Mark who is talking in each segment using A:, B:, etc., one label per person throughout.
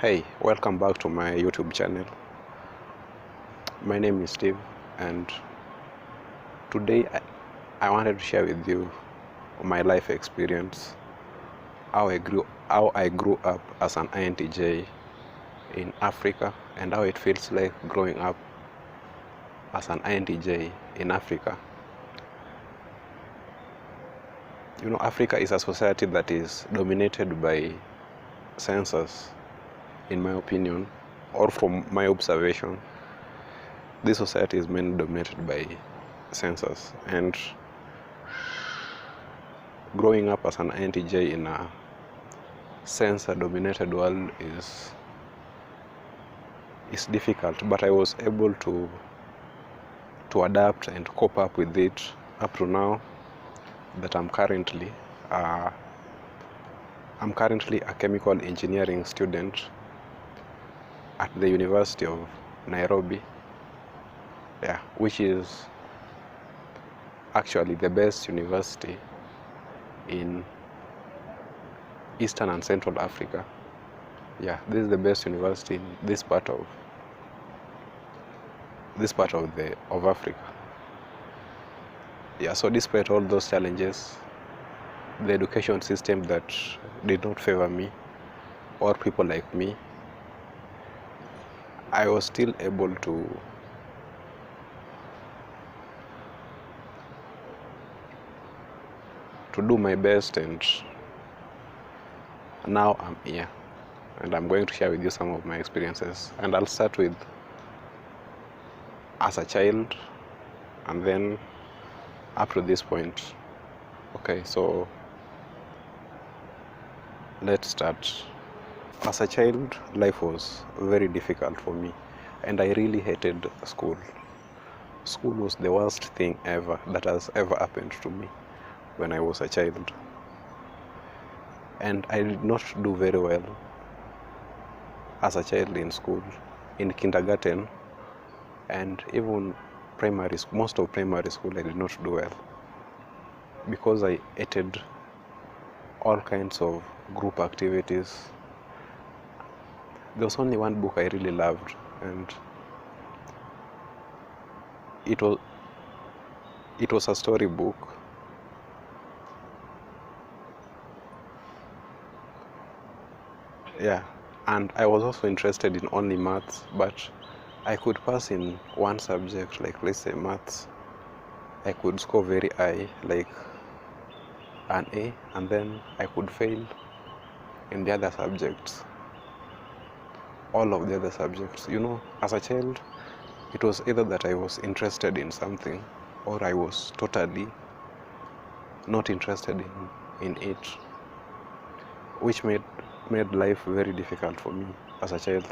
A: Hey, welcome back to my YouTube channel. My name is Steve, and today I wanted to share with you my life experience, how I grew up as an INTJ in Africa, and how it feels like growing up as an INTJ in Africa. You know, Africa is a society that is dominated by census, in my opinion, or from my observation. This society is mainly dominated by census, and growing up as an INTJ in a censor-dominated world is difficult, but I was able to adapt and cope up with it up to now that I'm currently a chemical engineering student at the University of Nairobi, which is actually the best university in Eastern and Central Africa. This is the best university in this part of Africa. So despite all those challenges, the education system that did not favor me or people like me, I was still able to do my best, and now I'm here, and I'm going to share with you some of my experiences. And I'll start with as a child and then up to this point. Okay, so let's start. As a child, life was very difficult for me, and I really hated school. School was the worst thing ever that has ever happened to me when I was a child. And I did not do very well as a child in school, in kindergarten, and even primary school. Most of primary school I did not do well because I hated all kinds of group activities. There was only one book I really loved, and it was a story book. And I was also interested in only maths, but I could pass in one subject, like let's say maths. I could score very high, like an A, and then I could fail in the other subjects, all of the other subjects. You know, as a child, it was either that I was interested in something or I was totally not interested in it, which made life very difficult for me as a child,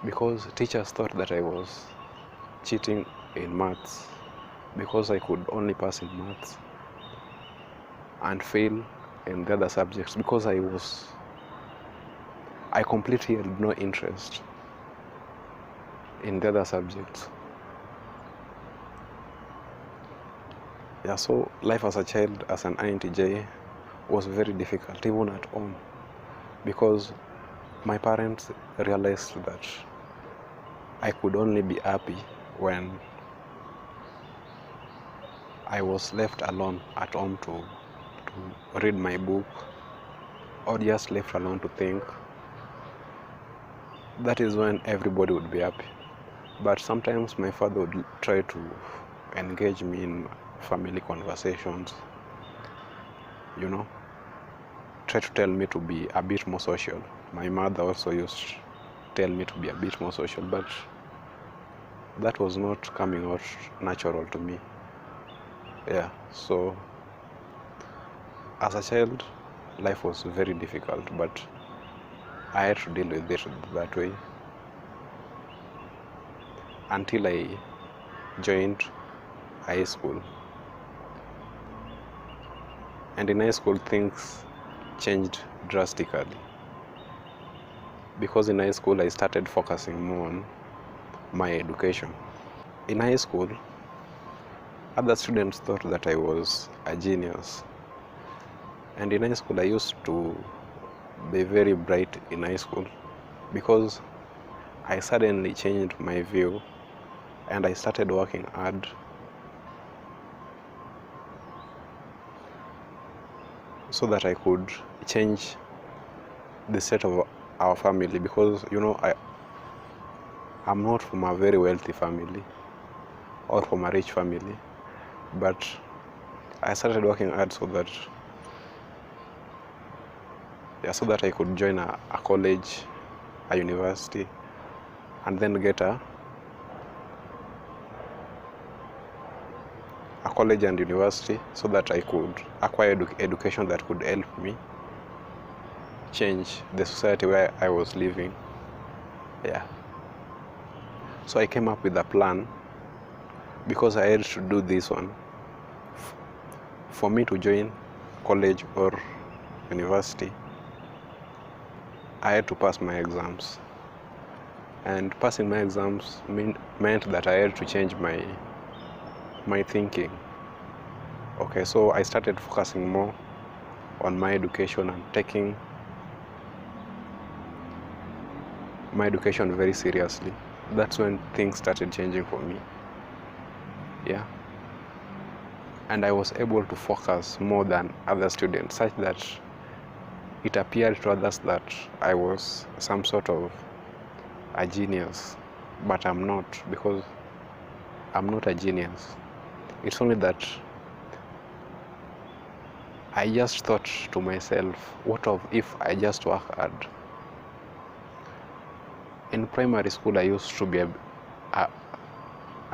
A: because teachers thought that I was cheating in maths because I could only pass in maths and fail in the other subjects, because I completely had no interest in the other subjects. So life as a child, as an INTJ, was very difficult, even at home, because my parents realized that I could only be happy when I was left alone at home to read my book, or just left alone to think. That is when everybody would be happy. But sometimes my father would try to engage me in family conversations, try to tell me to be a bit more social. My mother also used to tell me to be a bit more social, but that was not coming out natural to me. So as a child, life was very difficult, but I had to deal with it that way until I joined high school. And in high school, things changed drastically, because in high school I started focusing more on my education. In high school, other students thought that I was a genius, and in high school I used to be very bright in high school, because I suddenly changed my view and I started working hard so that I could change the state of our family, because I'm not from a very wealthy family or from a rich family, but I started working hard so that I could join a college, a university, and then get a college and university so that I could acquire education that could help me change the society where I was living. Yeah. So I came up with a plan, because I had to do this one. For me to join college or university, I had to pass my exams. And passing my exams meant that I had to change my thinking. Okay, so I started focusing more on my education and taking my education very seriously. That's when things started changing for me. Yeah. And I was able to focus more than other students, such that it appeared to others that I was some sort of a genius. But I'm not, because I'm not a genius. It's only that I just thought to myself, what of if I just work hard? In primary school, I used to be a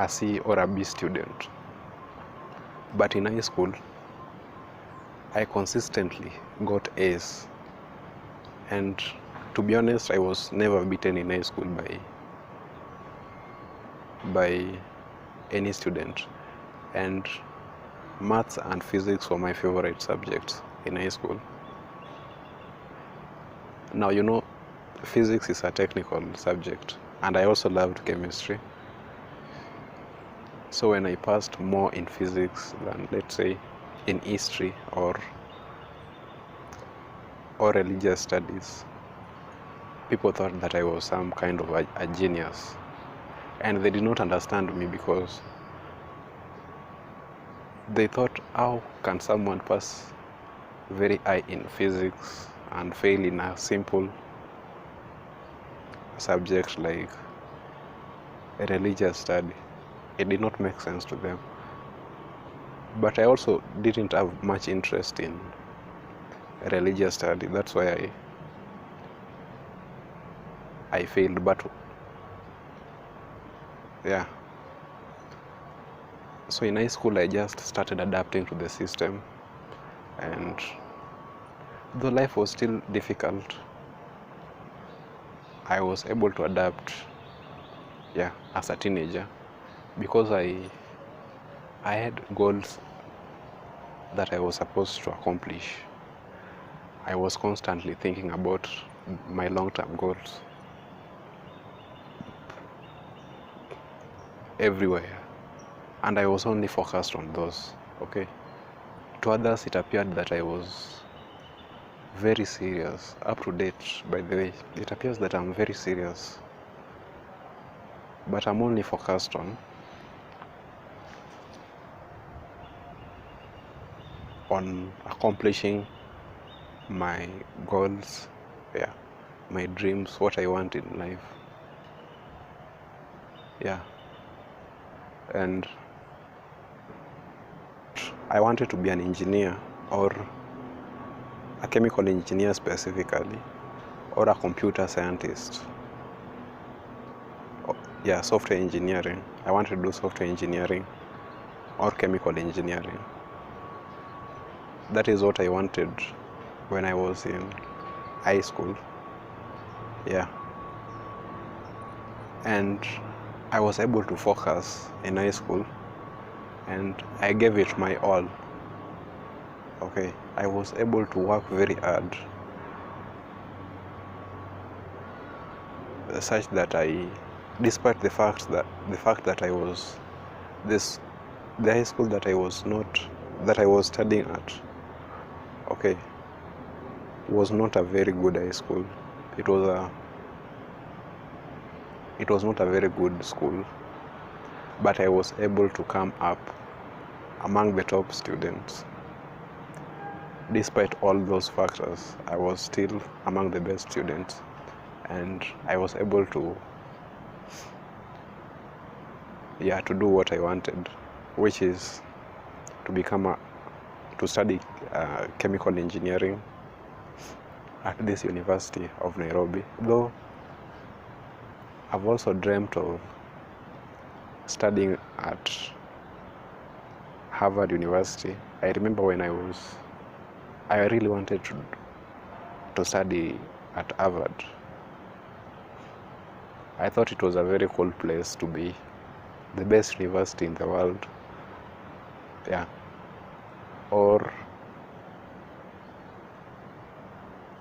A: C or a B student. But in high school, I consistently got A's. And to be honest, I was never beaten in high school by any student. And maths and physics were my favorite subjects in high school. Now, physics is a technical subject, and I also loved chemistry. So when I passed more in physics than, let's say, in history or religious studies, people thought that I was some kind of a genius. And they did not understand me, because they thought, how can someone pass very high in physics and fail in a simple subject like a religious study? It did not make sense to them. But I also didn't have much interest in religious study. That's why I failed. But yeah. So in high school, I just started adapting to the system, and though life was still difficult, I was able to adapt, as a teenager, because I had goals that I was supposed to accomplish. I was constantly thinking about my long-term goals everywhere, and I was only focused on those. Okay. To others, it appeared that I was very serious. Up to date, by the way, it appears that I'm very serious, but I'm only focused on accomplishing my goals, my dreams, what I want in life. And I wanted to be an engineer, or a chemical engineer specifically, or a computer scientist. Software engineering. I wanted to do software engineering or chemical engineering. That is what I wanted when I was in high school. And I was able to focus in high school, and I gave it my all. Okay, I was able to work very hard, such that despite the fact that I was the high school that I was studying at, okay, was not a very good high school. It was it was not a very good school, but I was able to come up among the top students. Despite all those factors, I was still among the best students, and I was able to do what I wanted, which is to study chemical engineering at this University of Nairobi. Though I've also dreamt of studying at Harvard University. I remember when I really wanted to study at Harvard. I thought it was a very cool place to be, the best university in the world. Yeah. Or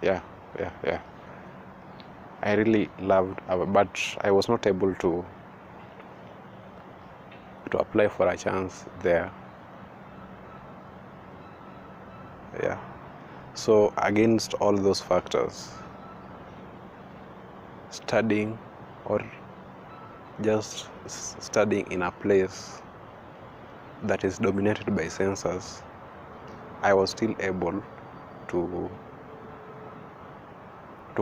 A: yeah. I really loved Harvard, but I was not able to apply for a chance there. Yeah. So against all those factors, studying or just studying in a place that is dominated by censors, I was still able to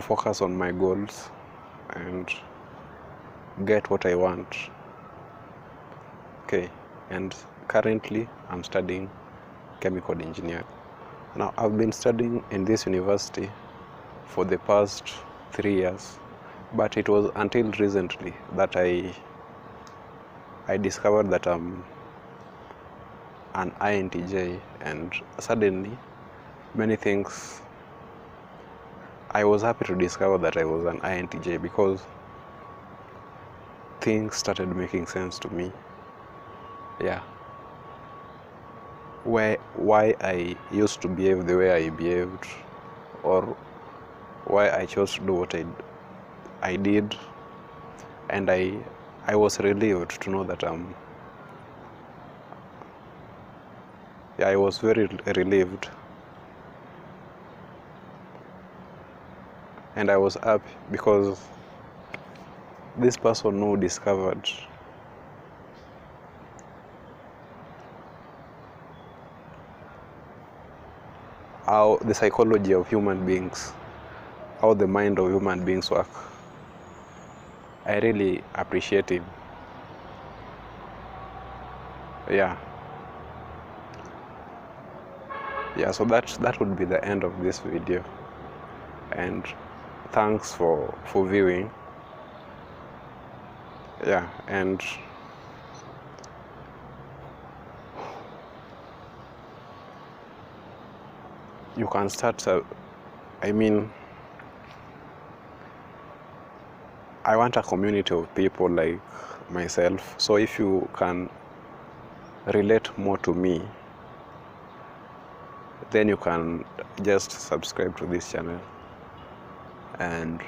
A: focus on my goals and get what I want. Okay, and currently I'm studying chemical engineering. Now, I've been studying in this university for the past 3 years, but it was until recently that I discovered that I'm an INTJ, and suddenly many things, I was happy to discover that I was an INTJ because things started making sense to me. Yeah. Why I used to behave the way I behaved, or why I chose to do what I did, and I was relieved to know that I was very relieved, and I was happy because this person who discovered how the psychology of human beings, how the mind of human beings work, I really appreciate him. Yeah, so that would be the end of this video, and thanks for viewing. Yeah, and you can start I want a community of people like myself, so if you can relate more to me, then you can just subscribe to this channel and